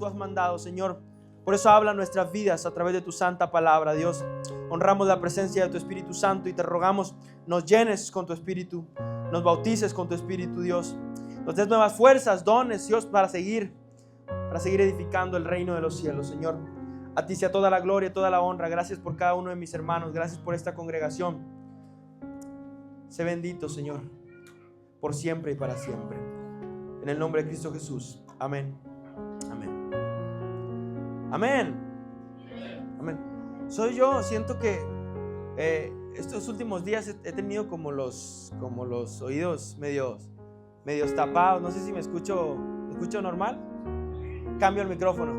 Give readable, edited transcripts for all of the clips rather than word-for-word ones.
tú has mandado, Señor. Por eso habla nuestras vidas a través de tu santa palabra, Dios. Honramos la presencia de tu Espíritu Santo y te rogamos, nos llenes con tu Espíritu, nos bautices con tu Espíritu, Dios. Nos des nuevas fuerzas, dones, Dios, para seguir edificando el reino de los cielos, Señor. A ti sea toda la gloria, toda la honra. Gracias por cada uno de mis hermanos. Gracias por esta congregación. Sé bendito, Señor, por siempre y para siempre. En el nombre de Cristo Jesús. Amén. Amén. Amén. Amén. Soy yo. Siento que estos últimos días he tenido como los oídos medios tapados. No sé si me escucho normal. Cambio el micrófono.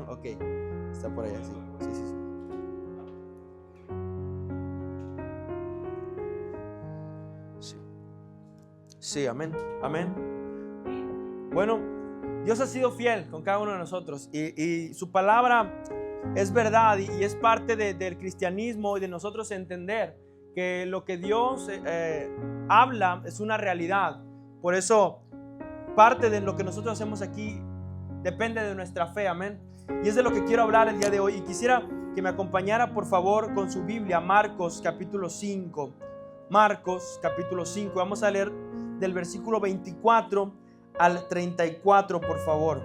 Ok. Está por allá, sí. Sí. Sí, amén. Amén. Bueno, Dios ha sido fiel con cada uno de nosotros y su palabra es verdad y es parte del cristianismo y de nosotros entender que lo que Dios habla es una realidad. Por eso parte de lo que nosotros hacemos aquí depende de nuestra fe, amén. Y es de lo que quiero hablar el día de hoy. Y quisiera que me acompañara, por favor, con su Biblia, Marcos capítulo 5. Marcos capítulo 5. Vamos a leer del versículo 24 al 34, por favor.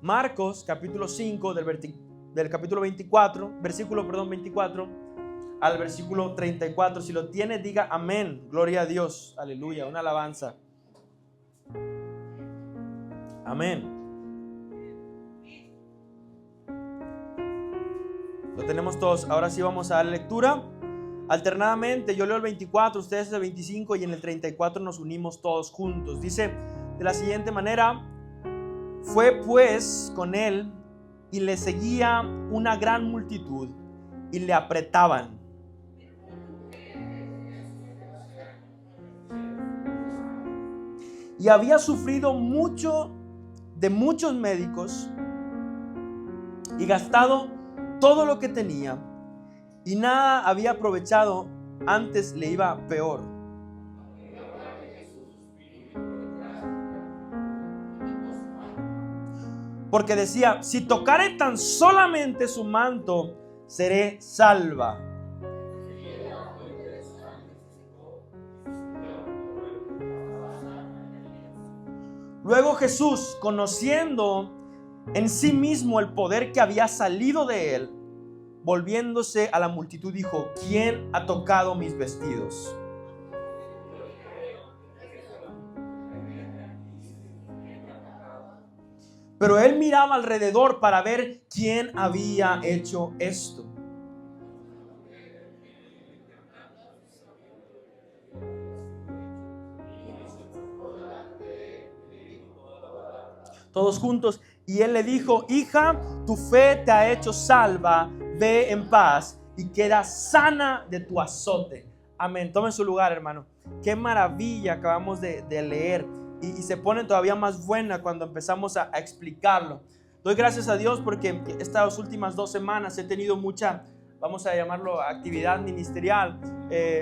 Marcos capítulo 5 del capítulo 24, versículo 24 al versículo 34. Si lo tiene, diga amén. Gloria a Dios. Aleluya. Una alabanza. Amén. Lo tenemos todos. Ahora sí vamos a dar lectura alternadamente. Yo leo el 24, ustedes el 25 y en el 34 nos unimos todos juntos. Dice de la siguiente manera: fue pues con él y le seguía una gran multitud y le apretaban. Y había sufrido mucho de muchos médicos y gastado todo lo que tenía, y nada había aprovechado, antes le iba peor. Porque decía: si tocare tan solamente su manto, seré salva. Luego Jesús, conociendo en sí mismo el poder que había salido de él, volviéndose a la multitud, dijo: ¿quién ha tocado mis vestidos? Pero él miraba alrededor para ver quién había hecho esto. Todos juntos. Y él le dijo: hija, tu fe te ha hecho salva, ve en paz y queda sana de tu azote. Amén. Tomen su lugar, hermano. Qué maravilla acabamos de leer. Y se pone todavía más buena cuando empezamos a explicarlo. Doy gracias a Dios porque estas últimas 2 semanas he tenido mucha, vamos a llamarlo, actividad ministerial.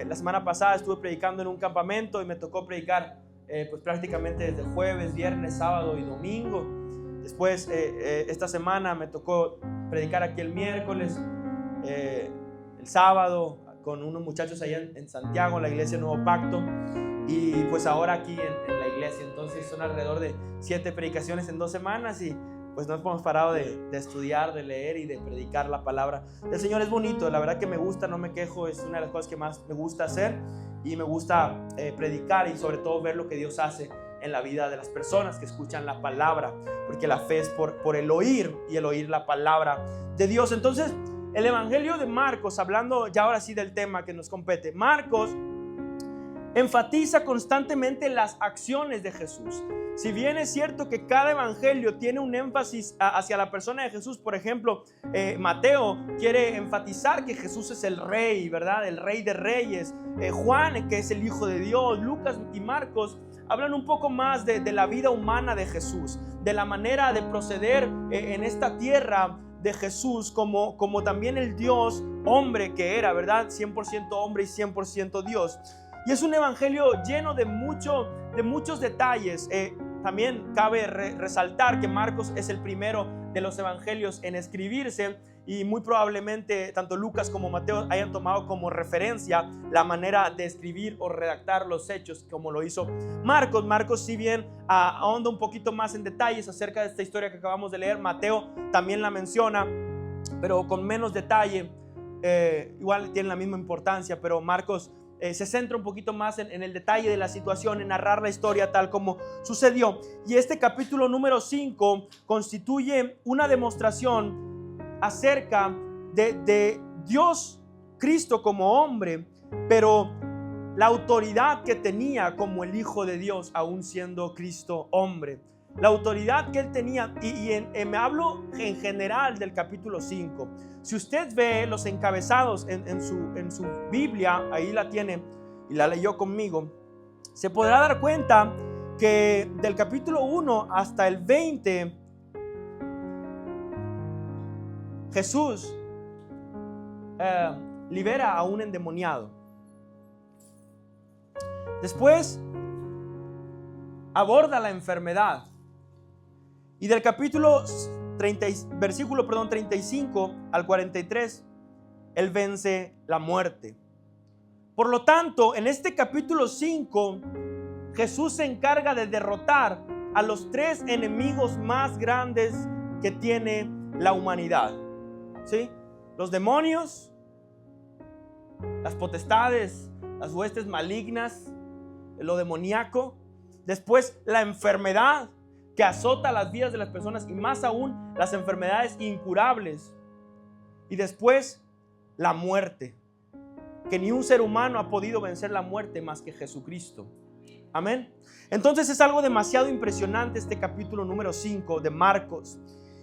La semana pasada estuve predicando en un campamento y me tocó predicar pues prácticamente desde jueves, viernes, sábado y domingo. Después esta semana me tocó predicar aquí el miércoles, el sábado con unos muchachos allá en Santiago, en la iglesia Nuevo Pacto, y pues ahora aquí en la iglesia. Entonces son alrededor de 7 predicaciones en 2 semanas y pues no hemos parado de estudiar, de leer y de predicar la palabra del Señor. Es bonito, la verdad que me gusta, no me quejo, es una de las cosas que más me gusta hacer y me gusta predicar y sobre todo ver lo que Dios hace en la vida de las personas que escuchan la palabra, porque la fe es por el oír y el oír la palabra de Dios. Entonces el Evangelio de Marcos, hablando ya ahora sí del tema que nos compete, Marcos enfatiza constantemente las acciones de Jesús. Si bien es cierto que cada evangelio tiene un énfasis hacia la persona de Jesús, por ejemplo, Mateo quiere enfatizar que Jesús es el rey, ¿verdad? El rey de reyes. Juan, que es el Hijo de Dios. Lucas y Marcos hablan un poco más de la vida humana de Jesús, de la manera de proceder en esta tierra de Jesús, como también el Dios hombre que era, ¿verdad? 100% hombre y 100% Dios. Y es un evangelio lleno de muchos detalles. también cabe resaltar que Marcos es el primero de los evangelios en escribirse, y muy probablemente tanto Lucas como Mateo hayan tomado como referencia la manera de escribir o redactar los hechos como lo hizo Marcos. Marcos, si bien ahonda un poquito más en detalles acerca de esta historia que acabamos de leer, Mateo también la menciona, pero con menos detalle. Igual tiene la misma importancia, pero Marcos se centra un poquito más en el detalle de la situación, en narrar la historia tal como sucedió. Y este capítulo número 5 constituye una demostración acerca de Dios, Cristo como hombre, pero la autoridad que tenía como el Hijo de Dios, aún siendo Cristo hombre. La autoridad que él tenía, me hablo en general del capítulo 5. Si usted ve los encabezados en su Biblia, ahí la tiene y la leyó conmigo, se podrá dar cuenta que del capítulo 1 hasta el 20, Jesús libera a un endemoniado. Después aborda la enfermedad. Y del capítulo 35 al 43, Él vence la muerte. Por lo tanto, en este capítulo 5, Jesús se encarga de derrotar a los 3 enemigos más grandes que tiene la humanidad. ¿Sí? Los demonios, las potestades, las huestes malignas, lo demoníaco. Después, la enfermedad que azota las vidas de las personas, y más aún las enfermedades incurables. Y después la muerte, que ni un ser humano ha podido vencer la muerte más que Jesucristo. Amén. Entonces es algo demasiado impresionante este capítulo número 5 de Marcos.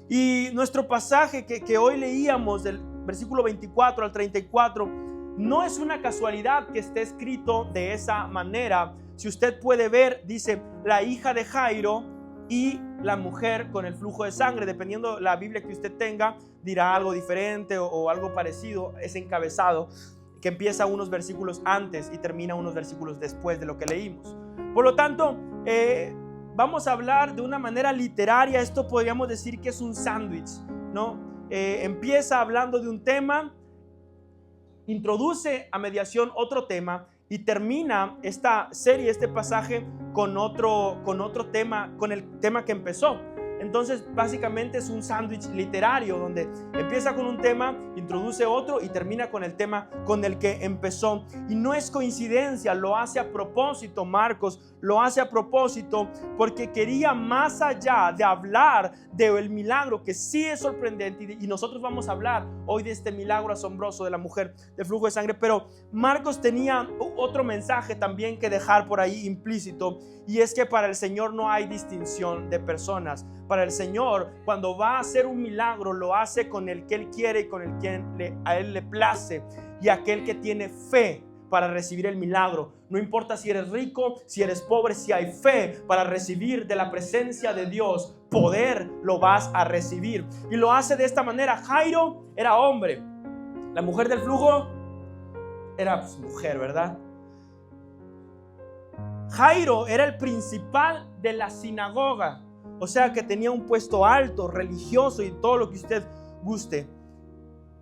Y nuestro pasaje que hoy leíamos, del versículo 24 al 34, no es una casualidad que esté escrito de esa manera. Si usted puede ver, dice la hija de Jairo y la mujer con el flujo de sangre. Dependiendo la Biblia que usted tenga, dirá algo diferente o algo parecido. Es encabezado que empieza unos versículos antes y termina unos versículos después de lo que leímos. Por lo tanto, vamos a hablar de una manera literaria. Esto podríamos decir que es un sándwich, ¿no? Empieza hablando de un tema, introduce a mediación otro tema y termina esta serie, este pasaje con otro tema, con el tema que empezó. Entonces básicamente es un sándwich literario donde empieza con un tema, introduce otro y termina con el tema con el que empezó. Y no es coincidencia, lo hace a propósito. Marcos lo hace a propósito porque quería, más allá de hablar del milagro, que sí es sorprendente, y nosotros vamos a hablar hoy de este milagro asombroso de la mujer de flujo de sangre, pero Marcos tenía otro mensaje también que dejar por ahí implícito, y es que para el Señor no hay distinción de personas. Para el Señor, cuando va a hacer un milagro, lo hace con el que Él quiere y con el que a Él le place, y aquel que tiene fe para recibir el milagro. No importa si eres rico, si eres pobre, si hay fe para recibir de la presencia de Dios, poder lo vas a recibir. Y lo hace de esta manera. Jairo era hombre, la mujer del flujo era mujer, ¿verdad? Jairo era el principal de la sinagoga, o sea que tenía un puesto alto, religioso y todo lo que usted guste.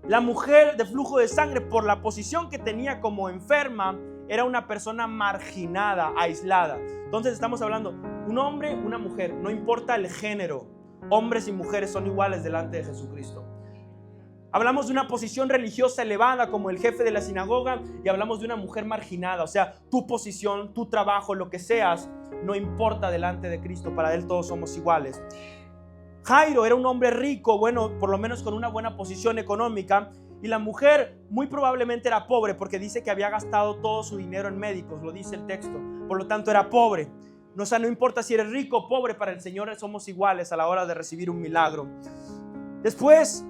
La mujer de flujo de sangre, por la posición que tenía como enferma, era una persona marginada, aislada. Entonces estamos hablando un hombre, una mujer, no importa el género, hombres y mujeres son iguales delante de Jesucristo. Hablamos de una posición religiosa elevada como el jefe de la sinagoga, y hablamos de una mujer marginada, o sea, tu posición, tu trabajo, lo que seas, no importa delante de Cristo. Para Él todos somos iguales. Jairo era un hombre rico, bueno, por lo menos con una buena posición económica, y la mujer muy probablemente era pobre, porque dice que había gastado todo su dinero en médicos, lo dice el texto, por lo tanto era pobre. No, o sea, no importa si eres rico o pobre, para el Señor somos iguales a la hora de recibir un milagro. Después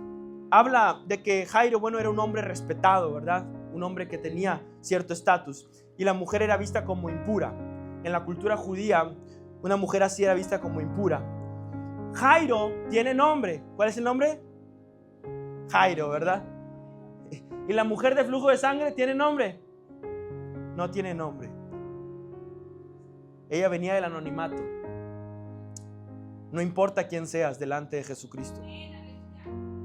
habla de que Jairo, bueno, era un hombre respetado, ¿verdad? Un hombre que tenía cierto estatus, y la mujer era vista como impura. En la cultura judía, una mujer así era vista como impura. Jairo tiene nombre. ¿Cuál es el nombre? Jairo, ¿verdad? ¿Y la mujer de flujo de sangre tiene nombre? No tiene nombre. Ella venía del anonimato. No importa quién seas delante de Jesucristo.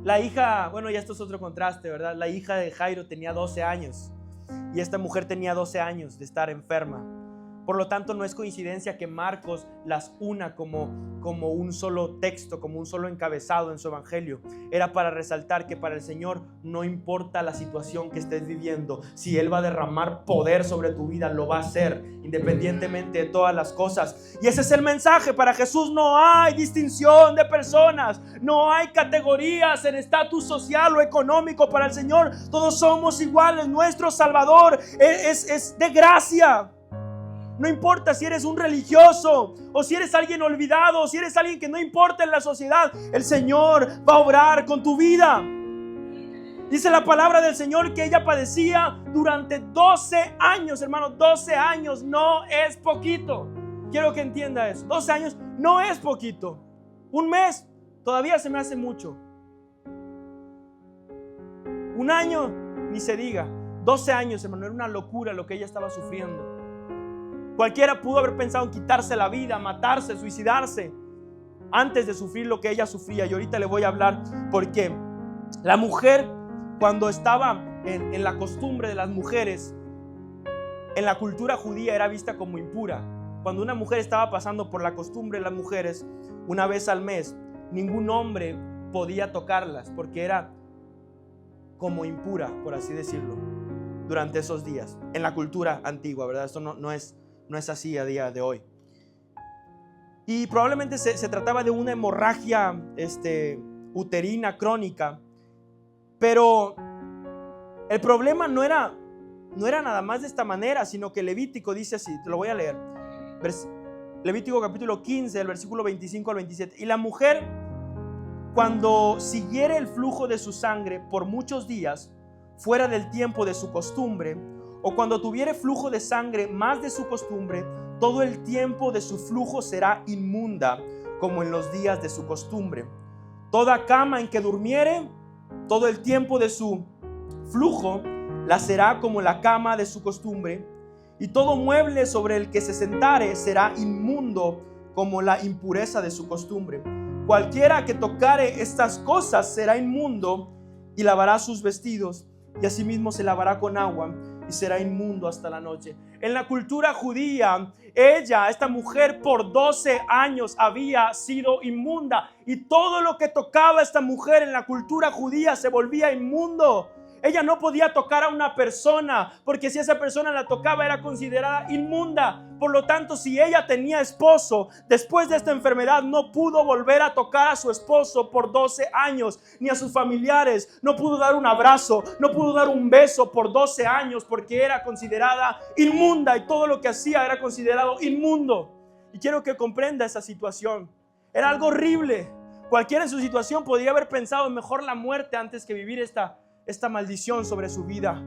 La hija, bueno, ya esto es otro contraste, ¿verdad? La hija de Jairo tenía 12 años y esta mujer tenía 12 años de estar enferma. Por lo tanto, no es coincidencia que Marcos las una como un solo texto, como un solo encabezado en su evangelio. Era para resaltar que para el Señor no importa la situación que estés viviendo. Si Él va a derramar poder sobre tu vida, lo va a hacer independientemente de todas las cosas. Y ese es el mensaje. Para Jesús no hay distinción de personas, no hay categorías en estatus social o económico. Para el Señor todos somos iguales. Nuestro Salvador es de gracia. No importa si eres un religioso o si eres alguien olvidado o si eres alguien que no importa en la sociedad, el Señor va a obrar con tu vida. Dice la palabra del Señor que ella padecía durante 12 años, hermano. 12 años no es poquito. Quiero que entienda eso. 12 años no es poquito. Un mes todavía se me hace mucho. Un año ni se diga. 12 años, hermano, era una locura lo que ella estaba sufriendo. Cualquiera pudo haber pensado en quitarse la vida, matarse, suicidarse antes de sufrir lo que ella sufría. Y ahorita le voy a hablar porque la mujer, cuando estaba en la costumbre de las mujeres, en la cultura judía era vista como impura. Cuando una mujer estaba pasando por la costumbre de las mujeres, una vez al mes, ningún hombre podía tocarlas porque era como impura, por así decirlo, durante esos días. En la cultura antigua, ¿verdad? Esto no es así a día de hoy. Y probablemente se trataba de una hemorragia uterina crónica. Pero el problema no era nada más de esta manera, sino que Levítico dice así, te lo voy a leer. Levítico capítulo 15, del versículo 25 al 27. Y la mujer, cuando siguiere el flujo de su sangre por muchos días, fuera del tiempo de su costumbre, o cuando tuviere flujo de sangre más de su costumbre, todo el tiempo de su flujo será inmunda, como en los días de su costumbre. Toda cama en que durmiere, todo el tiempo de su flujo, la será como la cama de su costumbre, y todo mueble sobre el que se sentare será inmundo, como la impureza de su costumbre. Cualquiera que tocare estas cosas será inmundo, y lavará sus vestidos, y asimismo se lavará con agua, y será inmundo hasta la noche. En la cultura judía, esta mujer, por 12 años había sido inmunda, y todo lo que tocaba esta mujer en la cultura judía se volvía inmundo. Ella no podía tocar a una persona, porque si esa persona la tocaba era considerada inmunda. Por lo tanto, si ella tenía esposo, después de esta enfermedad no pudo volver a tocar a su esposo por 12 años, ni a sus familiares. No pudo dar un abrazo, no pudo dar un beso por 12 años, porque era considerada inmunda, y todo lo que hacía era considerado inmundo. Y quiero que comprenda esa situación. Era algo horrible. Cualquiera en su situación podría haber pensado mejor la muerte antes que vivir esta maldición sobre su vida.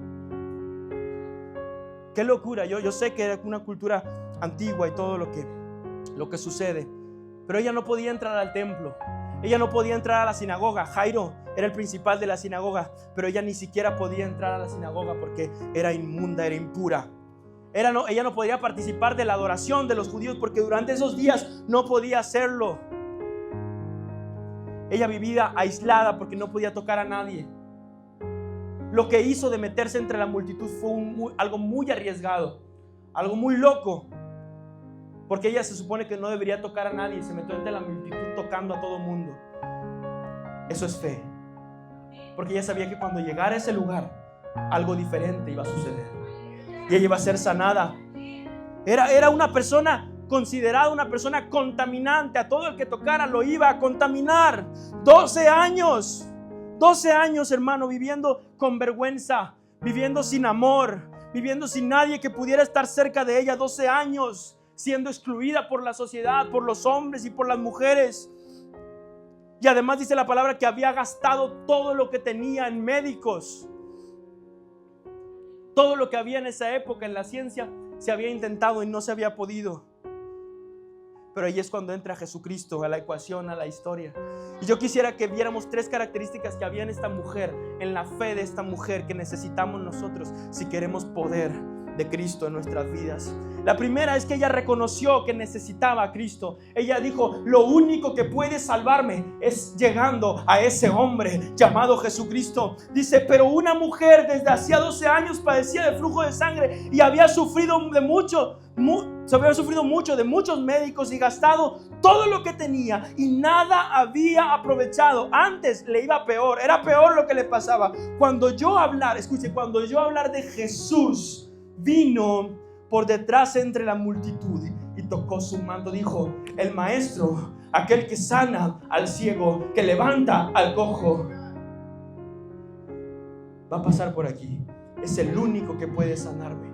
Qué locura. Yo sé que era una cultura antigua y todo lo que sucede, pero ella no podía entrar al templo, ella no podía entrar a la sinagoga. Jairo era el principal de la sinagoga, pero ella ni siquiera podía entrar a la sinagoga porque era inmunda, era impura. Ella no podía participar de la adoración de los judíos porque durante esos días no podía hacerlo. Ella vivía aislada porque no podía tocar a nadie. Lo que hizo de meterse entre la multitud fue algo muy arriesgado, algo muy loco, porque ella se supone que no debería tocar a nadie y se metió entre la multitud tocando a todo mundo. Eso es fe, porque ella sabía que cuando llegara a ese lugar algo diferente iba a suceder y ella iba a ser sanada. Era una persona considerada una persona contaminante. A todo el que tocara lo iba a contaminar. 12 años, hermano, viviendo con vergüenza, viviendo sin amor, viviendo sin nadie que pudiera estar cerca de ella. 12 años siendo excluida por la sociedad, por los hombres y por las mujeres. Y además dice la palabra que había gastado todo lo que tenía en médicos. Todo lo que había en esa época en la ciencia se había intentado y no se había podido. Pero ahí es cuando entra Jesucristo a la ecuación, a la historia. Y yo quisiera que viéramos 3 características que había en esta mujer, en la fe de esta mujer, que necesitamos nosotros si queremos poder de Cristo en nuestras vidas. La primera es que ella reconoció que necesitaba a Cristo. Ella dijo: lo único que puede salvarme es llegando a ese hombre llamado Jesucristo. Dice: pero una mujer desde hacía 12 años padecía de flujo de sangre y había sufrido mucho de muchos médicos y gastado todo lo que tenía y nada había aprovechado. Antes le iba peor, era peor lo que le pasaba. Cuando yo hablar de Jesús, vino por detrás entre la multitud y tocó su manto. Dijo: el maestro, aquel que sana al ciego, que levanta al cojo, va a pasar por aquí. Es el único que puede sanarme.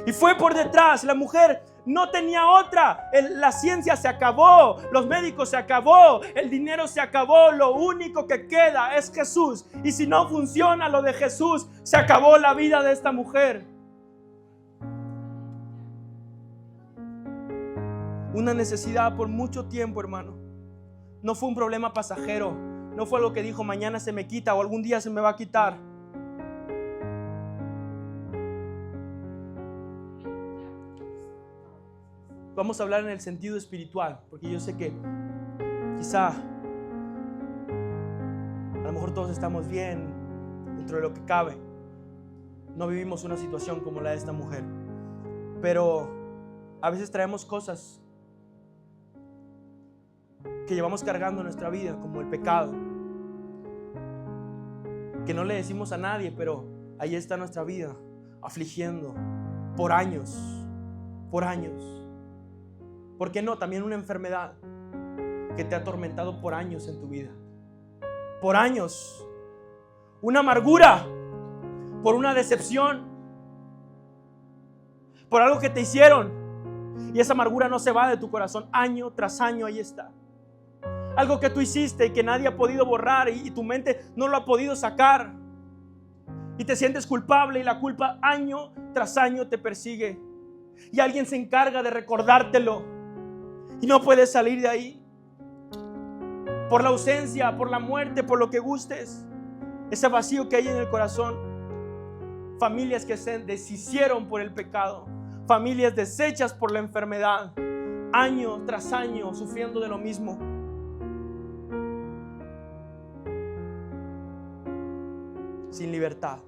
Y fue por detrás. La mujer no tenía otra. La ciencia se acabó, los médicos se acabó, el dinero se acabó. Lo único que queda es Jesús. Y si no funciona lo de Jesús, se acabó la vida de esta mujer. Una necesidad por mucho tiempo, hermano. No fue un problema pasajero. No fue algo que dijo: mañana se me quita o algún día se me va a quitar. Vamos a hablar en el sentido espiritual, porque yo sé que quizá a lo mejor todos estamos bien dentro de lo que cabe. No vivimos una situación como la de esta mujer, pero a veces traemos cosas que llevamos cargando en nuestra vida, como el pecado, que no le decimos a nadie, pero ahí está nuestra vida, afligiendo por años. ¿Por qué no? También una enfermedad que te ha atormentado por años en tu vida. Por años. Una amargura por una decepción, por algo que te hicieron, y esa amargura no se va de tu corazón. Año tras año ahí está. Algo que tú hiciste y que nadie ha podido borrar y tu mente no lo ha podido sacar. Y te sientes culpable y la culpa año tras año te persigue. Y alguien se encarga de recordártelo y no puedes salir de ahí. Por la ausencia, por la muerte, por lo que gustes. Ese vacío que hay en el corazón. Familias que se deshicieron por el pecado. Familias deshechas por la enfermedad. Año tras año sufriendo de lo mismo. Sin libertad.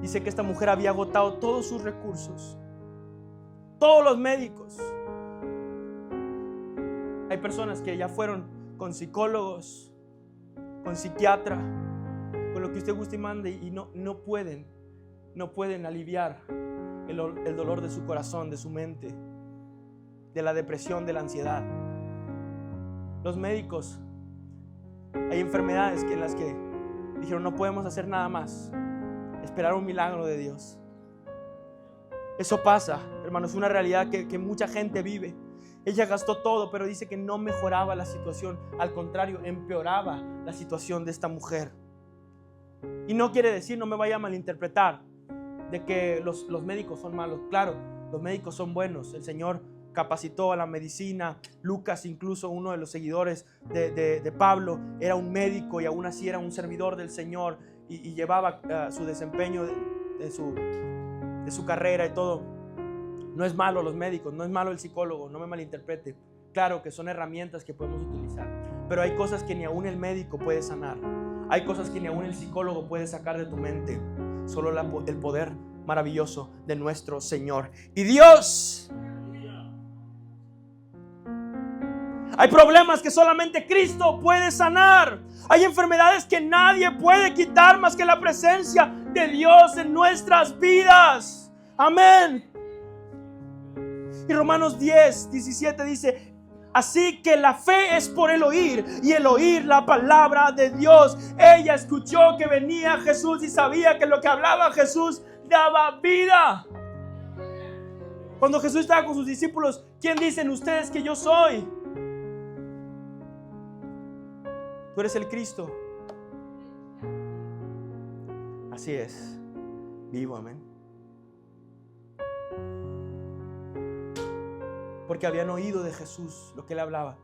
Dice que esta mujer había agotado todos sus recursos, todos los médicos. Hay personas que ya fueron con psicólogos, con psiquiatra, con lo que usted guste y mande, y no pueden aliviar el dolor de su corazón, de su mente, de la depresión, de la ansiedad. Los médicos, hay enfermedades en las que dijeron: no podemos hacer nada más, esperar un milagro de Dios. Eso pasa, hermanos, es una realidad que mucha gente vive. Ella gastó todo, pero dice que no mejoraba la situación. Al contrario, empeoraba la situación de esta mujer. Y no quiere decir, no me vaya a malinterpretar, de que los médicos son malos. Claro, los médicos son buenos. El Señor capacitó a la medicina. Lucas, incluso uno de los seguidores de Pablo, era un médico y aún así era un servidor del Señor y llevaba su desempeño de su carrera y todo. No es malo los médicos, no es malo el psicólogo, no me malinterprete. Claro que son herramientas que podemos utilizar, pero hay cosas que ni aún el médico puede sanar. Hay cosas que ni aún el psicólogo puede sacar de tu mente. Solo el poder maravilloso de nuestro Señor y Dios. Hay problemas que solamente Cristo puede sanar. Hay enfermedades que nadie puede quitar más que la presencia de Dios en nuestras vidas. Amén. Y Romanos 10:17 dice: así que la fe es por el oír y el oír la palabra de Dios. Ella escuchó que venía Jesús y sabía que lo que hablaba Jesús daba vida. Cuando Jesús estaba con sus discípulos: ¿quién dicen ustedes que yo soy? Tú eres el Cristo. Así es. Vivo, amén. Porque habían oído de Jesús lo que él hablaba.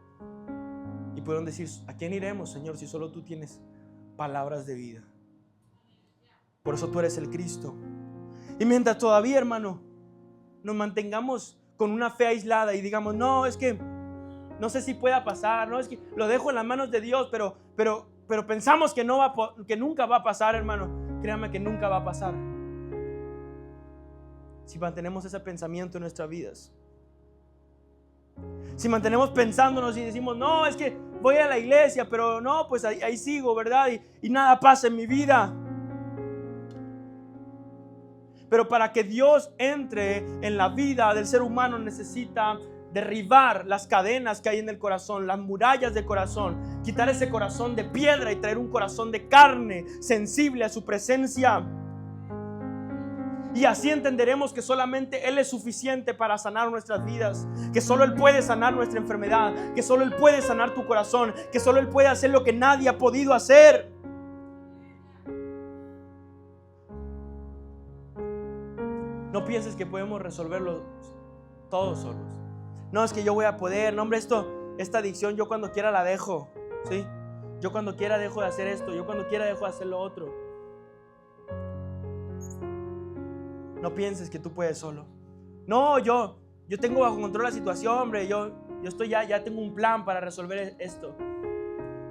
Y pudieron decir: ¿a quién iremos, Señor, si solo tú tienes palabras de vida? Por eso tú eres el Cristo. Y mientras todavía, hermano, nos mantengamos con una fe aislada y digamos, no, es que no sé si pueda pasar, no, es que lo dejo en las manos de Dios, pero pensamos que que nunca va a pasar, hermano. Créame que nunca va a pasar si mantenemos ese pensamiento en nuestras vidas. Si mantenemos pensándonos y decimos, no, es que voy a la iglesia, pero no, pues ahí sigo, ¿verdad? Y nada pasa en mi vida. Pero para que Dios entre en la vida del ser humano necesita derribar las cadenas que hay en el corazón, las murallas del corazón, quitar ese corazón de piedra y traer un corazón de carne, sensible a su presencia. Y así entenderemos que solamente Él es suficiente para sanar nuestras vidas, que solo Él puede sanar nuestra enfermedad, que solo Él puede sanar tu corazón, que solo Él puede hacer lo que nadie ha podido hacer. No pienses que podemos resolverlo todos solos. No, es que yo voy a poder. No, hombre, esta adicción yo cuando quiera la dejo, ¿sí? Yo cuando quiera dejo de hacer esto, yo cuando quiera dejo de hacer lo otro. No pienses que tú puedes solo. No, yo tengo bajo control la situación, hombre. Yo estoy ya tengo un plan para resolver esto.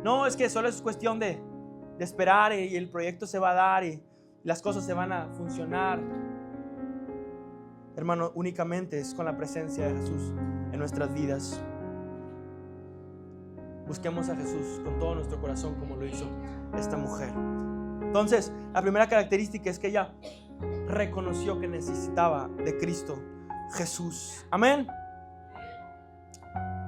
No, es que solo es cuestión de esperar y el proyecto se va a dar y las cosas se van a funcionar. Hermano, únicamente es con la presencia de Jesús en nuestras vidas. Busquemos a Jesús con todo nuestro corazón como lo hizo esta mujer. Entonces, la primera característica es que ella reconoció que necesitaba de Cristo Jesús. Amén.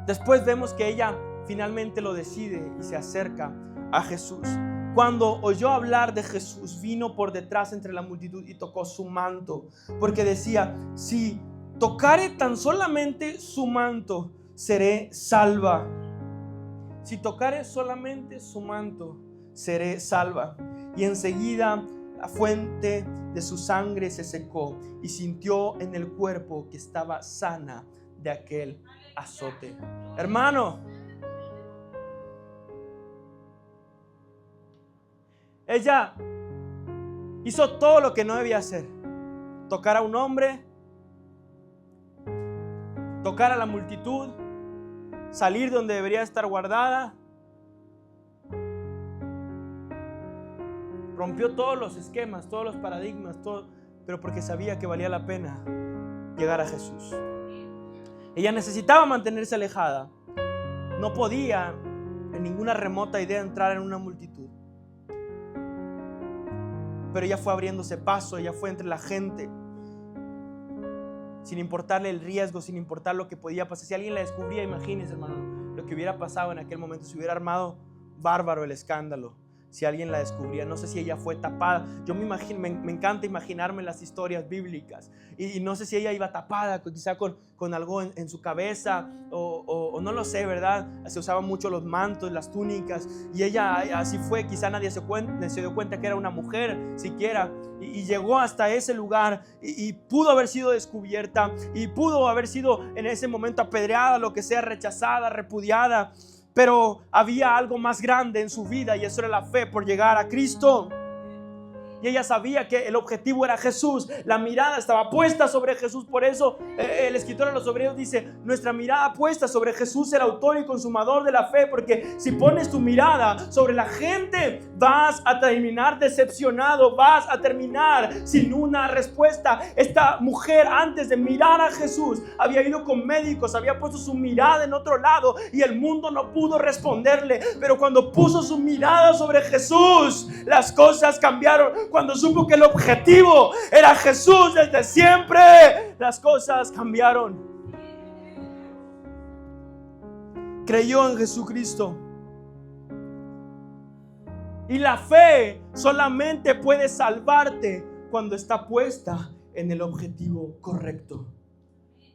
Después vemos que ella finalmente lo decide y se acerca a Jesús. Cuando oyó hablar de Jesús, vino por detrás entre la multitud y tocó su manto, porque decía, si tocare tan solamente su manto, seré salva. Si tocare solamente su manto, seré salva. Y enseguida la fuente de su sangre se secó y sintió en el cuerpo que estaba sana de aquel azote. Hermano, ella hizo todo lo que no debía hacer. Tocar a un hombre, tocar a la multitud, salir donde debería estar guardada. Rompió todos los esquemas, todos los paradigmas, todo, pero porque sabía que valía la pena llegar a Jesús. Ella necesitaba mantenerse alejada. No podía en ninguna remota idea entrar en una multitud. Pero ella fue abriéndose paso, ella fue entre la gente, sin importarle el riesgo, sin importar lo que podía pasar. Si alguien la descubría, imagínense, hermano, lo que hubiera pasado en aquel momento. Se hubiera armado bárbaro el escándalo si alguien la descubría. No sé si ella fue tapada. Yo me encanta imaginarme las historias bíblicas. Y no sé si ella iba tapada, quizá con algo en su cabeza, o no lo sé, ¿verdad? Se usaban mucho los mantos, las túnicas, y ella así fue. Quizá nadie se dio cuenta que era una mujer siquiera, y llegó hasta ese lugar, y pudo haber sido descubierta, y pudo haber sido en ese momento apedreada, lo que sea, rechazada, repudiada. Pero había algo más grande en su vida, y eso era la fe por llegar a Cristo. Y ella sabía que el objetivo era Jesús. La mirada estaba puesta sobre Jesús. Por eso el escritor de los Hebreos dice, nuestra mirada puesta sobre Jesús, el autor y consumador de la fe. Porque si pones tu mirada sobre la gente, vas a terminar decepcionado, vas a terminar sin una respuesta. Esta mujer, antes de mirar a Jesús, había ido con médicos, había puesto su mirada en otro lado y el mundo no pudo responderle. Pero cuando puso su mirada sobre Jesús, las cosas cambiaron. Cuando supo que el objetivo era Jesús desde siempre, las cosas cambiaron. Creyó en Jesucristo. Y la fe solamente puede salvarte cuando está puesta en el objetivo correcto.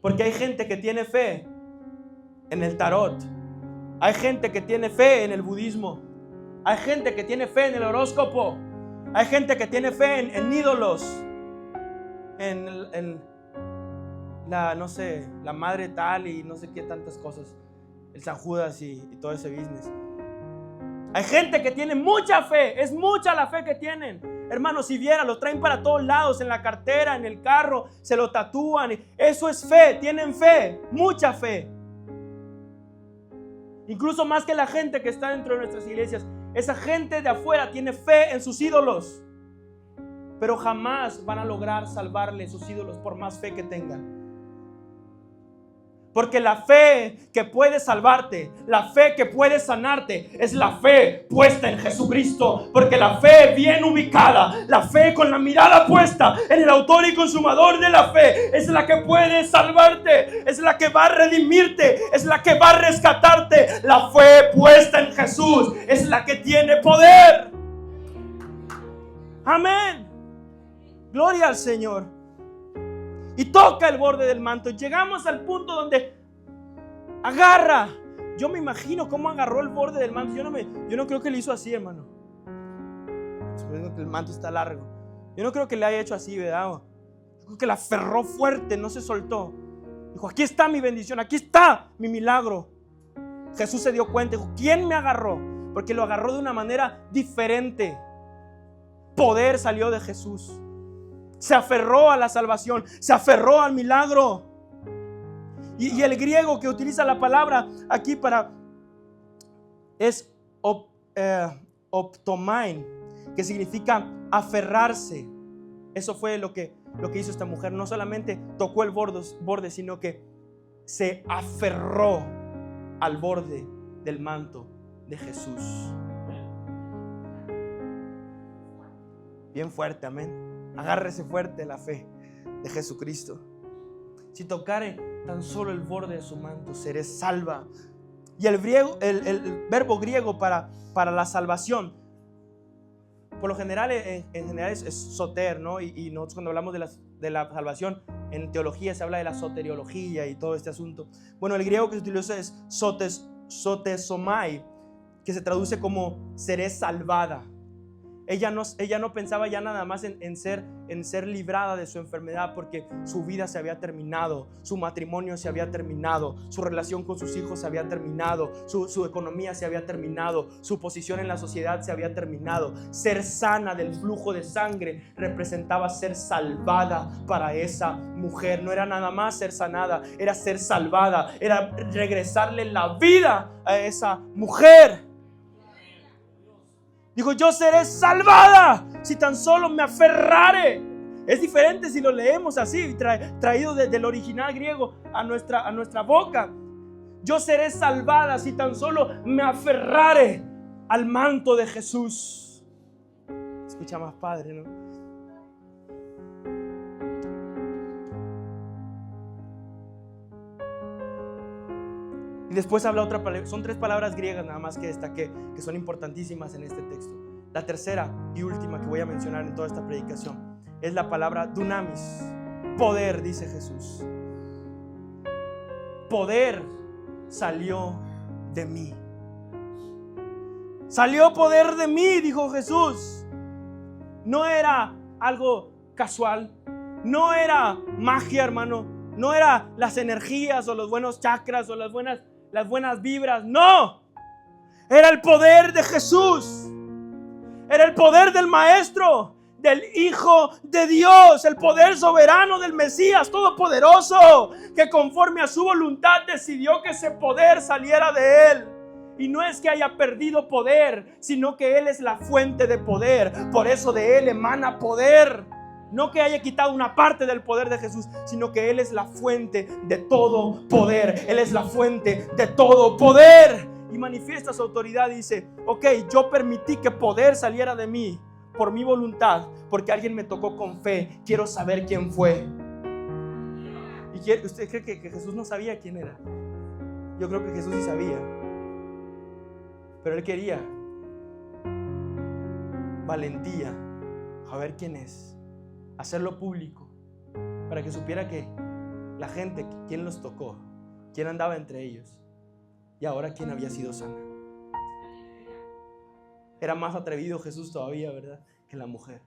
Porque hay gente que tiene fe en el tarot. Hay gente que tiene fe en el budismo. Hay gente que tiene fe en el horóscopo. Hay gente que tiene fe en ídolos, en la, no sé, la madre tal y no sé qué tantas cosas, el San Judas y todo ese business. Hay gente que tiene mucha fe, es mucha la fe que tienen Hermano, si viera, lo traen para todos lados, en la cartera, en el carro, se lo tatúan. Eso es fe, tienen fe, mucha fe. Incluso más que la gente que está dentro de nuestras iglesias. Esa gente de afuera tiene fe en sus ídolos, pero jamás van a lograr salvarle sus ídolos por más fe que tengan. Porque la fe que puede salvarte, la fe que puede sanarte, es la fe puesta en Jesucristo. Porque la fe bien ubicada, la fe con la mirada puesta en el autor y consumador de la fe, es la que puede salvarte, es la que va a redimirte, es la que va a rescatarte. La fe puesta en Jesús es la que tiene poder. Amén. Gloria al Señor. Y toca el borde del manto. Llegamos al punto donde agarra. Yo me imagino cómo agarró el borde del manto. Yo no creo que le hizo así, hermano. El manto está largo. Yo no creo que le haya hecho así, ¿verdad? Yo creo que la aferró fuerte, no se soltó. Dijo, aquí está mi bendición, aquí está mi milagro. Jesús se dio cuenta, dijo, ¿quién me agarró? Porque lo agarró de una manera diferente. Poder salió de Jesús. Se aferró a la salvación, se aferró al milagro. Y el griego que utiliza la palabra aquí para es optomain, que significa aferrarse. Eso fue lo que hizo esta mujer. No solamente tocó el borde, sino que se aferró al borde del manto de Jesús. Bien fuerte, amén. Agárrese fuerte la fe de Jesucristo. Si tocare tan solo el borde de su manto, seré salva. Y el verbo griego para la salvación, por lo general, en general es soter, ¿no? Y nosotros cuando hablamos de la salvación, en teología se habla de la soteriología y todo este asunto. Bueno, el griego que se utiliza es sotesomai, que se traduce como seré salvada. Ella no pensaba ya nada más en ser librada de su enfermedad, porque su vida se había terminado, su matrimonio se había terminado, su relación con sus hijos se había terminado, su economía se había terminado, su posición en la sociedad se había terminado. Ser sana del flujo de sangre representaba ser salvada para esa mujer. No era nada más ser sanada, era ser salvada, era regresarle la vida a esa mujer. Dijo, yo seré salvada si tan solo me aferrare. Es diferente si lo leemos así, traído desde el original griego a nuestra boca. Yo seré salvada si tan solo me aferrare al manto de Jesús. Escucha más padre, ¿no? Y después habla otra palabra. Son 3 palabras griegas nada más que destaqué, que son importantísimas en este texto. La tercera y última que voy a mencionar en toda esta predicación es la palabra dunamis. Poder, dice Jesús. Poder salió de mí. Salió poder de mí, dijo Jesús. No era algo casual. No era magia, hermano. No era las energías o los buenos chakras o las buenas vibras. No. Era el poder de Jesús. Era el poder del Maestro, del Hijo de Dios, el poder soberano del Mesías todopoderoso, que conforme a su voluntad decidió que ese poder saliera de Él. Y no es que haya perdido poder, sino que Él es la fuente de poder. Por eso de Él emana poder. No que haya quitado una parte del poder de Jesús, sino que Él es la fuente de todo poder. Él es la fuente de todo poder. Y manifiesta su autoridad y dice, ok, yo permití que poder saliera de mí por mi voluntad, porque alguien me tocó con fe. Quiero saber quién fue. ¿Y usted cree que Jesús no sabía quién era? Yo creo que Jesús sí sabía. Pero Él quería valentía a ver quién es, hacerlo público, para que supiera que la gente, quién los tocó, quién andaba entre ellos y ahora quién había sido sana. Era más atrevido Jesús todavía, ¿verdad?, que la mujer.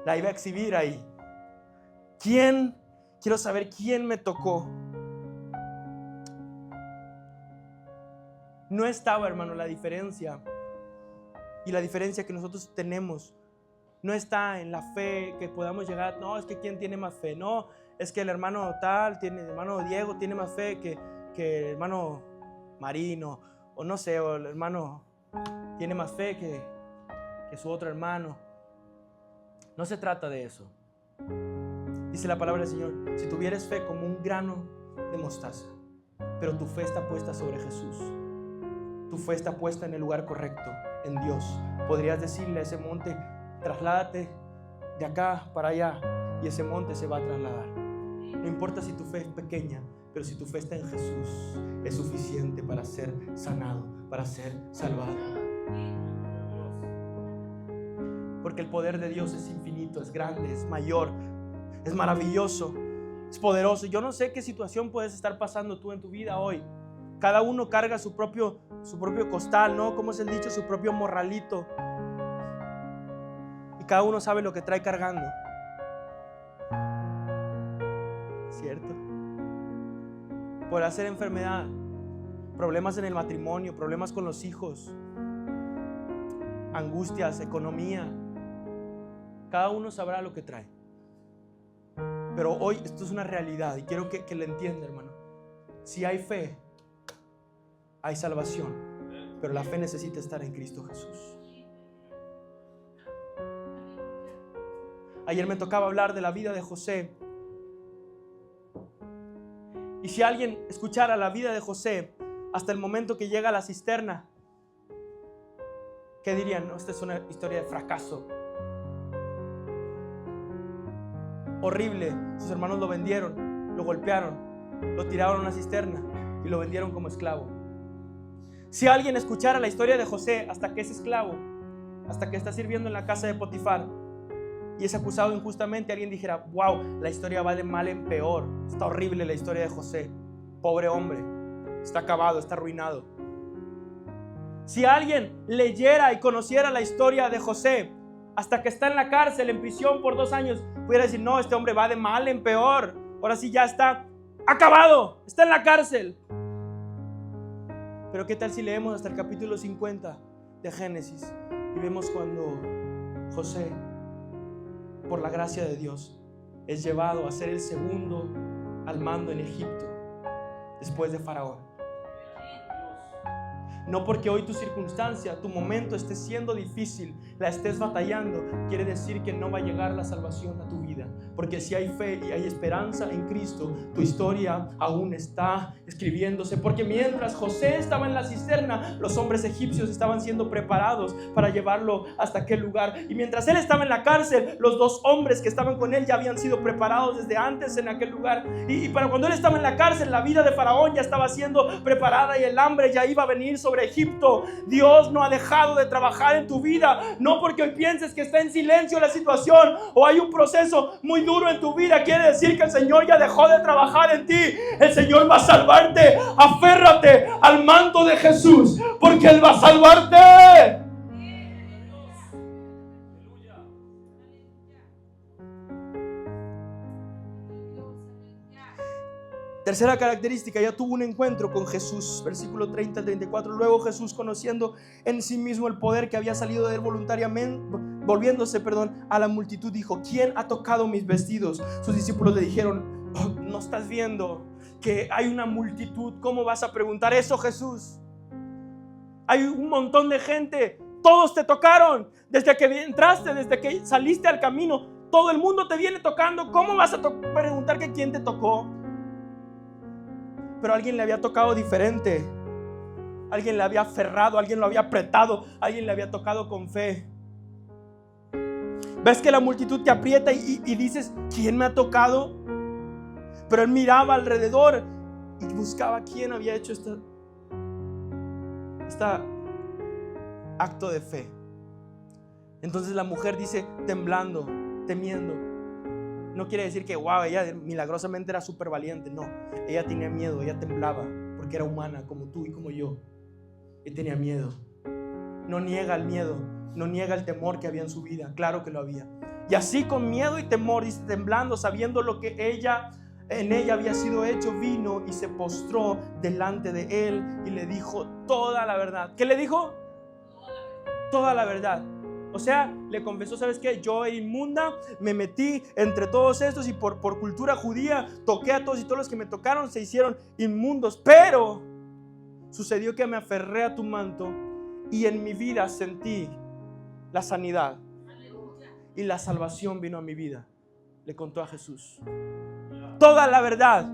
La iba a exhibir ahí. Quiero saber quién me tocó. No estaba, hermano, la diferencia. Y la diferencia que nosotros tenemos no está en la fe que podamos llegar. No, es que ¿quién tiene más fe? No, es que el hermano tal, el hermano Diego tiene más fe que el hermano Marino, o no sé, o el hermano tiene más fe que su otro hermano. No se trata de eso. Dice la palabra del Señor: si tuvieres fe como un grano de mostaza, pero tu fe está puesta sobre Jesús, tu fe está puesta en el lugar correcto, en Dios, podrías decirle a ese monte: trasládate de acá para allá, y ese monte se va a trasladar. No importa si tu fe es pequeña, pero si tu fe está en Jesús, es suficiente para ser sanado, para ser salvado. Porque el poder de Dios es infinito, es grande, es mayor, es maravilloso, es poderoso. Yo no sé qué situación puedes estar pasando tú en tu vida hoy. Cada uno carga su propio costal, ¿no? Como es el dicho, su propio morralito. Y cada uno sabe lo que trae cargando. ¿Cierto? Podrá ser enfermedad, problemas en el matrimonio, problemas con los hijos, angustias, economía. Cada uno sabrá lo que trae. Pero hoy esto es una realidad y quiero que lo entienda, hermano. Si hay fe, hay salvación, pero la fe necesita estar en Cristo Jesús. Ayer me tocaba hablar de la vida de José. Y si alguien escuchara la vida de José hasta el momento que llega a la cisterna, ¿qué dirían? No, esta es una historia de fracaso. Horrible. Sus hermanos lo vendieron, lo golpearon, lo tiraron a una cisterna y lo vendieron como esclavo. Si alguien escuchara la historia de José hasta que es esclavo, hasta que está sirviendo en la casa de Potifar y es acusado injustamente, alguien dijera: wow, la historia va de mal en peor. Está horrible la historia de José. Pobre hombre, está acabado, está arruinado. Si alguien leyera y conociera la historia de José hasta que está en la cárcel, en prisión por 2 años, pudiera decir: no, este hombre va de mal en peor. Ahora sí ya está acabado, está en la cárcel. Pero ¿qué tal si leemos hasta el capítulo 50 de Génesis y vemos cuando José, por la gracia de Dios, es llevado a ser el segundo al mando en Egipto después de Faraón? No porque hoy tu circunstancia, tu momento esté siendo difícil, la estés batallando, quiere decir que no va a llegar la salvación a tu vida. Porque si hay fe y hay esperanza en Cristo, tu historia aún está escribiéndose. Porque mientras José estaba en la cisterna, los hombres egipcios estaban siendo preparados para llevarlo hasta aquel lugar. Y mientras él estaba en la cárcel, los 2 hombres que estaban con él ya habían sido preparados desde antes en aquel lugar. Y para cuando él estaba en la cárcel, la vida de Faraón ya estaba siendo preparada y el hambre ya iba a venir sobre Egipto. Dios no ha dejado de trabajar en tu vida, no porque hoy pienses que está en silencio la situación o hay un proceso muy duro en tu vida, quiere decir que el Señor ya dejó de trabajar en ti. El Señor va a salvarte. Aférrate al manto de Jesús, porque Él va a salvarte. Tercera característica: ya tuvo un encuentro con Jesús. Versículo 30 al 34. Luego Jesús, conociendo en sí mismo el poder que había salido de él voluntariamente, volviéndose a la multitud, dijo: ¿quién ha tocado mis vestidos? Sus discípulos le dijeron: oh, ¿no estás viendo que hay una multitud? ¿Cómo vas a preguntar eso, Jesús? Hay un montón de gente. Todos te tocaron. Desde que entraste, desde que saliste al camino, todo el mundo te viene tocando. ¿Cómo vas a preguntar que quién te tocó? Pero alguien le había tocado diferente. Alguien le había aferrado, alguien lo había apretado, alguien le había tocado con fe. Ves que la multitud te aprieta y dices: ¿quién me ha tocado? Pero él miraba alrededor y buscaba quién había hecho este acto de fe. Entonces la mujer dice, temblando, temiendo. No quiere decir que wow, ella milagrosamente era súper valiente. No, ella tenía miedo, ella temblaba, porque era humana como tú y como yo. Y tenía miedo. No niega el miedo, no niega el temor que había en su vida. Claro que lo había. Y así, con miedo y temor, y temblando, sabiendo lo que en ella había sido hecho, vino y se postró delante de él y le dijo toda la verdad. ¿Qué le dijo? Toda la verdad. O sea, le confesó, ¿sabes qué? Yo era inmunda, me metí entre todos estos y por cultura judía toqué a todos y todos los que me tocaron se hicieron inmundos. Pero sucedió que me aferré a tu manto y en mi vida sentí la sanidad. Y la salvación vino a mi vida. Le contó a Jesús toda la verdad.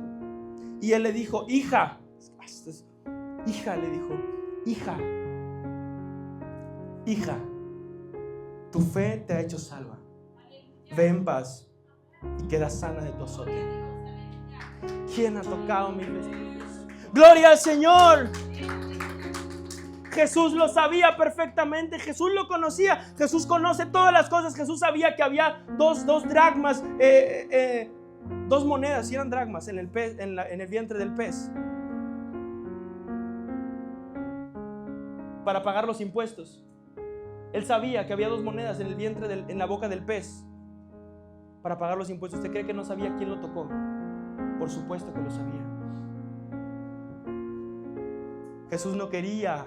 Y él le dijo, hija, le dijo, hija, tu fe te ha hecho salva. Ve en paz y queda sana de tu azote. ¿Quién ha tocado mis vestidos? ¡Gloria al Señor! Jesús lo sabía perfectamente. Jesús lo conocía. Jesús conoce todas las cosas. Jesús sabía que había dos dracmas, 2 monedas, si eran dracmas en el pez, en el vientre del pez, para pagar los impuestos. Él sabía que había 2 monedas en el vientre en la boca del pez para pagar los impuestos. ¿Usted cree que no sabía quién lo tocó? Por supuesto que lo sabía. Jesús no quería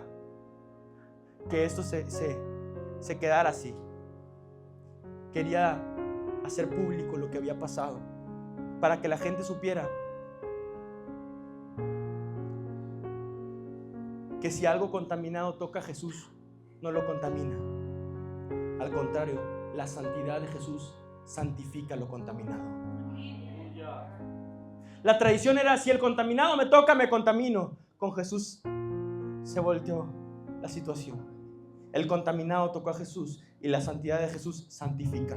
que esto se quedara así. Quería hacer público lo que había pasado para que la gente supiera que si algo contaminado toca a Jesús, no lo contamina. Al contrario, la santidad de Jesús santifica lo contaminado. La tradición era, si el contaminado me toca, me contamino. Con Jesús se volteó la situación. El contaminado tocó a Jesús y la santidad de Jesús santifica.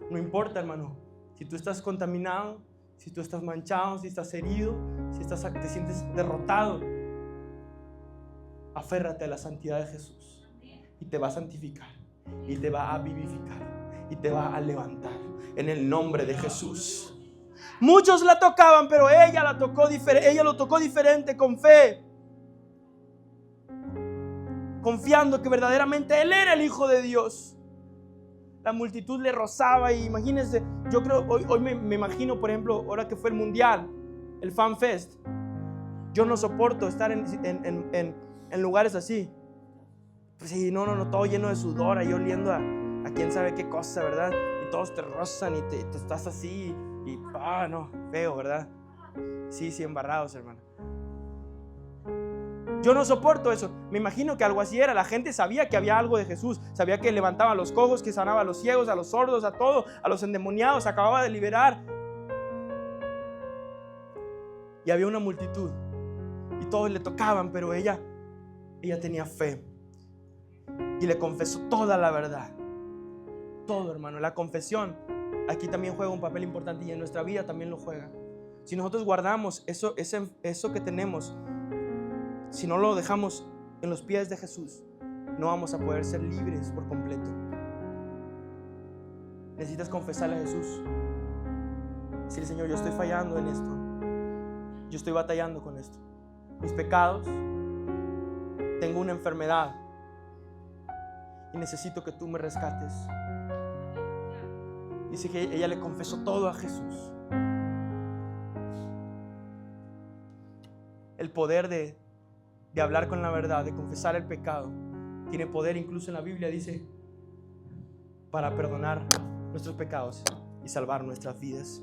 No importa, hermano, si tú estás contaminado, si tú estás manchado, si estás herido, si te sientes derrotado, aférrate a la santidad de Jesús y te va a santificar y te va a vivificar y te va a levantar en el nombre de Jesús. Muchos la tocaban, pero ella lo tocó diferente, con fe, confiando que verdaderamente Él era el Hijo de Dios. La multitud le rozaba y imagínense, yo creo, hoy me imagino, por ejemplo, ahora que fue el Mundial, el Fan Fest, yo no soporto estar en lugares así. Pues sí, no, todo lleno de sudor, ahí oliendo a quién sabe qué cosa, ¿verdad? Y todos te rozan y te estás así y no, feo, ¿verdad? Sí, embarrados, hermano. Yo no soporto eso. Me imagino que algo así era. La gente sabía que había algo de Jesús. Sabía que levantaba a los cojos, que sanaba a los ciegos, a los sordos, a todo, a los endemoniados. Acababa de liberar. Y había una multitud. Y todos le tocaban, pero ella tenía fe. Y le confesó toda la verdad. Todo, hermano. La confesión aquí también juega un papel importante y en nuestra vida también lo juega. Si nosotros guardamos eso que tenemos, si no lo dejamos en los pies de Jesús, no vamos a poder ser libres por completo. Necesitas confesarle a Jesús. Decirle, Señor, yo estoy fallando en esto. Yo estoy batallando con esto. Mis pecados, tengo una enfermedad y necesito que tú me rescates. Dice que ella le confesó todo a Jesús. El poder de hablar con la verdad, de confesar el pecado, tiene poder, incluso en la Biblia dice, para perdonar nuestros pecados y salvar nuestras vidas.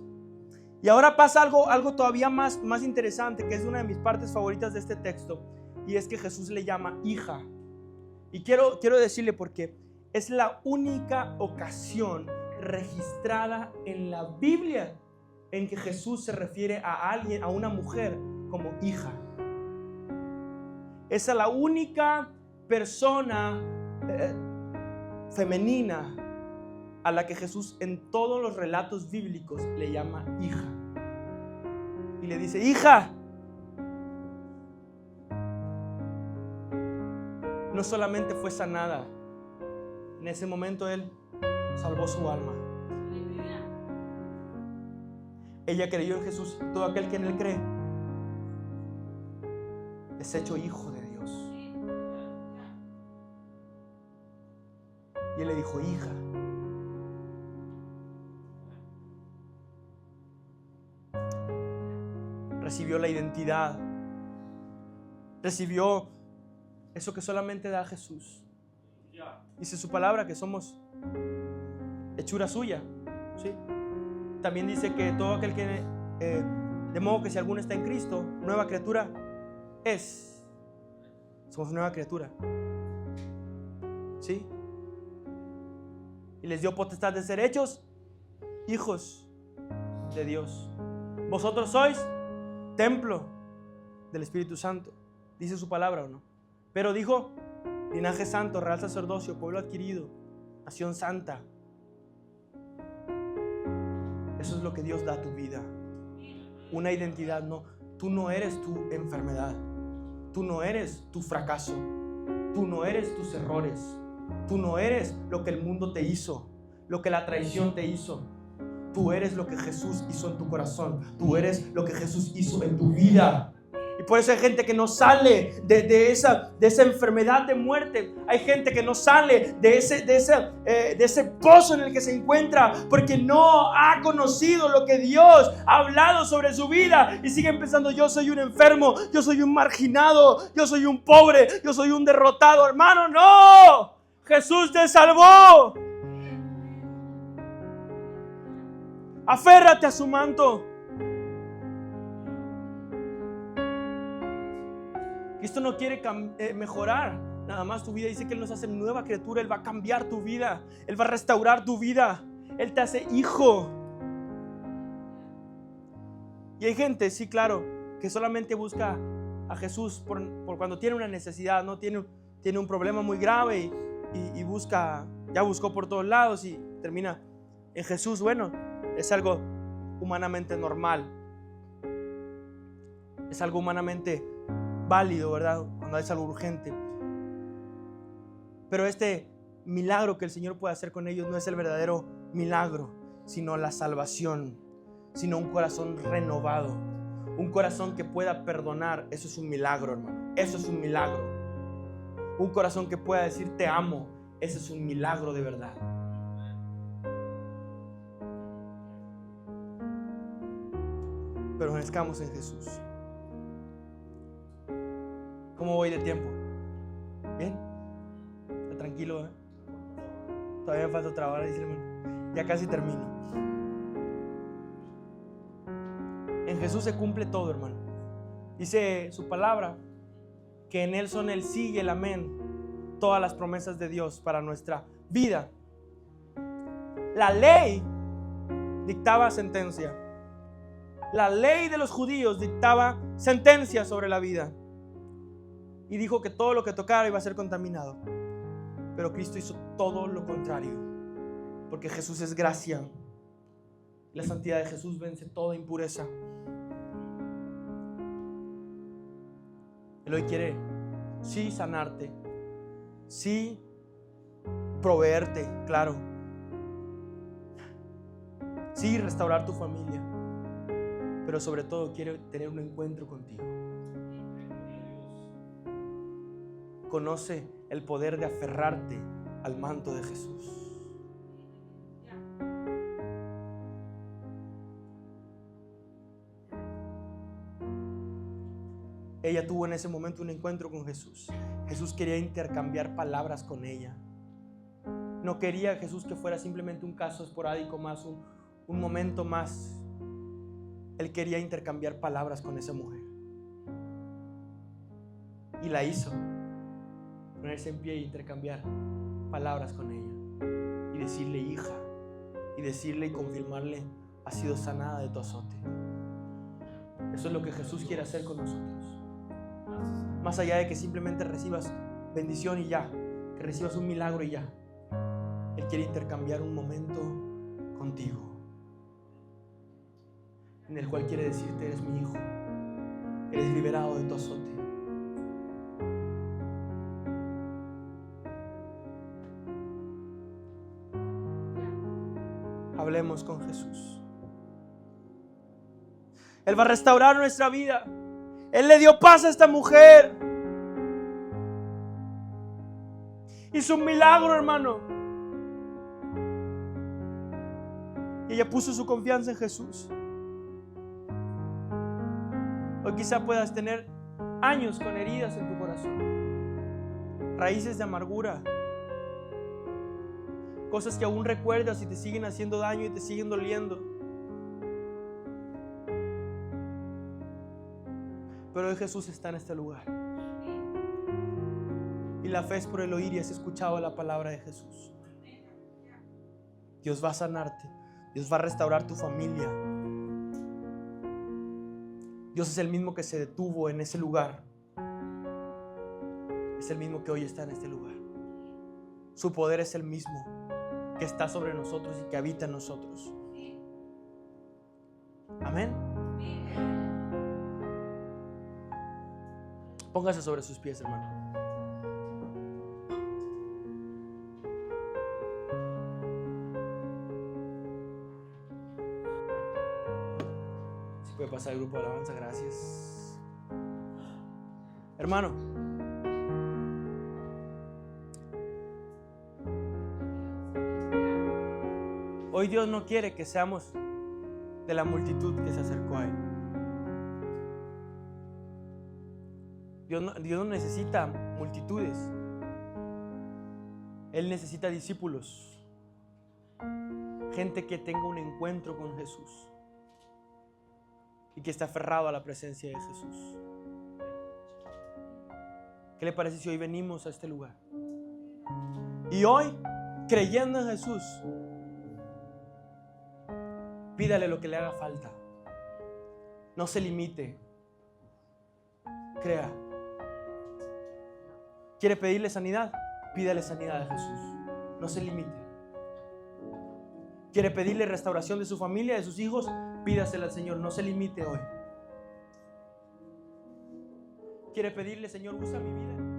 Y ahora pasa algo todavía más interesante, que es una de mis partes favoritas de este texto, y es que Jesús le llama hija. Y quiero decirle porque es la única ocasión registrada en la Biblia en que Jesús se refiere a alguien, a una mujer, como hija. Esa es la única persona femenina a la que Jesús en todos los relatos bíblicos le llama hija. Y le dice, hija. No solamente fue sanada, en ese momento Él salvó su alma. Ella creyó en Jesús. Todo aquel que en Él cree es hecho hijo de Dios. Y Él le dijo, hija. Recibió la identidad. Recibió eso que solamente da Jesús. Dice su palabra que somos hechura suya, ¿sí? También dice que todo aquel que, de modo que si alguno está en Cristo, nueva criatura es. Somos nueva criatura, ¿sí? Y les dio potestad de ser hechos hijos de Dios. Vosotros sois templo del Espíritu Santo, dice su palabra, ¿o no? Pero dijo: linaje santo, real sacerdocio, pueblo adquirido, nación santa. Eso es lo que Dios da a tu vida, una identidad. No, tú no eres tu enfermedad, tú no eres tu fracaso, tú no eres tus errores, tú no eres lo que el mundo te hizo, lo que la traición te hizo. Tú eres lo que Jesús hizo en tu corazón, tú eres lo que Jesús hizo en tu vida. Y por eso hay gente que no sale de esa enfermedad de muerte. Hay gente que no sale de ese pozo en el que se encuentra, porque no ha conocido lo que Dios ha hablado sobre su vida. Y siguen pensando: yo soy un enfermo, yo soy un marginado, yo soy un pobre, yo soy un derrotado. Hermano, no. Jesús te salvó. Aférrate a su manto. Cristo no quiere mejorar nada más tu vida. Dice que Él nos hace nueva criatura. Él va a cambiar tu vida, Él va a restaurar tu vida, Él te hace hijo. Y hay gente, sí, claro, que solamente busca a Jesús por cuando tiene una necesidad, ¿no? Tiene un problema muy grave y busca, ya buscó por todos lados y termina en Jesús. Bueno, es algo humanamente normal, es algo humanamente válido, ¿verdad? Cuando es algo urgente. Pero este milagro que el Señor puede hacer con ellos no es el verdadero milagro, sino la salvación, sino un corazón renovado, un corazón que pueda perdonar. Eso es un milagro, hermano. Eso es un milagro. Un corazón que pueda decir te amo. Ese es un milagro de verdad. Permanezcamos en Jesús. ¿Cómo voy de tiempo? ¿Bien? ¿Está tranquilo? Todavía me falta trabajar, dice el hermano. Ya casi termino. En Jesús se cumple todo, hermano. Dice su palabra que en Él son el sí y el amén todas las promesas de Dios para nuestra vida. La ley dictaba sentencia. La ley de los judíos dictaba sentencia sobre la vida. Y dijo que todo lo que tocara iba a ser contaminado. Pero Cristo hizo todo lo contrario, porque Jesús es gracia. La santidad de Jesús vence toda impureza. Él hoy quiere, sí, sanarte, sí, proveerte, claro, sí, restaurar tu familia, pero sobre todo quiere tener un encuentro contigo. Conoce el poder de aferrarte al manto de Jesús. Ella tuvo en ese momento un encuentro con Jesús. Jesús quería intercambiar palabras con ella. No quería Jesús que fuera simplemente un caso esporádico más, un momento más. Él quería intercambiar palabras con esa mujer. Y la hizo. Ponerse en pie e intercambiar palabras con ella y decirle hija, y decirle y confirmarle: has sido sanada de tu azote. Eso es lo que Jesús quiere hacer con nosotros. Más allá de que simplemente recibas bendición y ya, que recibas un milagro y ya, Él quiere intercambiar un momento contigo en el cual quiere decirte: eres mi hijo, eres liberado de tu azote. Hablemos con Jesús. Él va a restaurar nuestra vida. Él le dio paz a esta mujer. Hizo un milagro, hermano. Y ella puso su confianza en Jesús. Hoy quizá puedas tener años con heridas en tu corazón, raíces de amargura, cosas que aún recuerdas y te siguen haciendo daño y te siguen doliendo. Pero hoy Jesús está en este lugar. Y la fe es por el oír y has escuchado la palabra de Jesús. Dios va a sanarte. Dios va a restaurar tu familia. Dios es el mismo que se detuvo en ese lugar. Es el mismo que hoy está en este lugar. Su poder es el mismo que está sobre nosotros y que habita en nosotros. Amén. Póngase sobre sus pies, hermano. Si puede pasar el grupo de alabanza, gracias. Hermano, hoy Dios no quiere que seamos de la multitud que se acercó a Él. Dios no necesita multitudes. Él necesita discípulos. Gente que tenga un encuentro con Jesús y que esté aferrado a la presencia de Jesús. ¿Qué le parece si hoy venimos a este lugar? Y hoy, creyendo en Jesús, pídale lo que le haga falta. No se limite. Crea. ¿Quiere pedirle sanidad? Pídale sanidad a Jesús. No se limite. ¿Quiere pedirle restauración de su familia, de sus hijos? Pídasela al Señor. No se limite hoy. ¿Quiere pedirle, Señor, usa mi vida?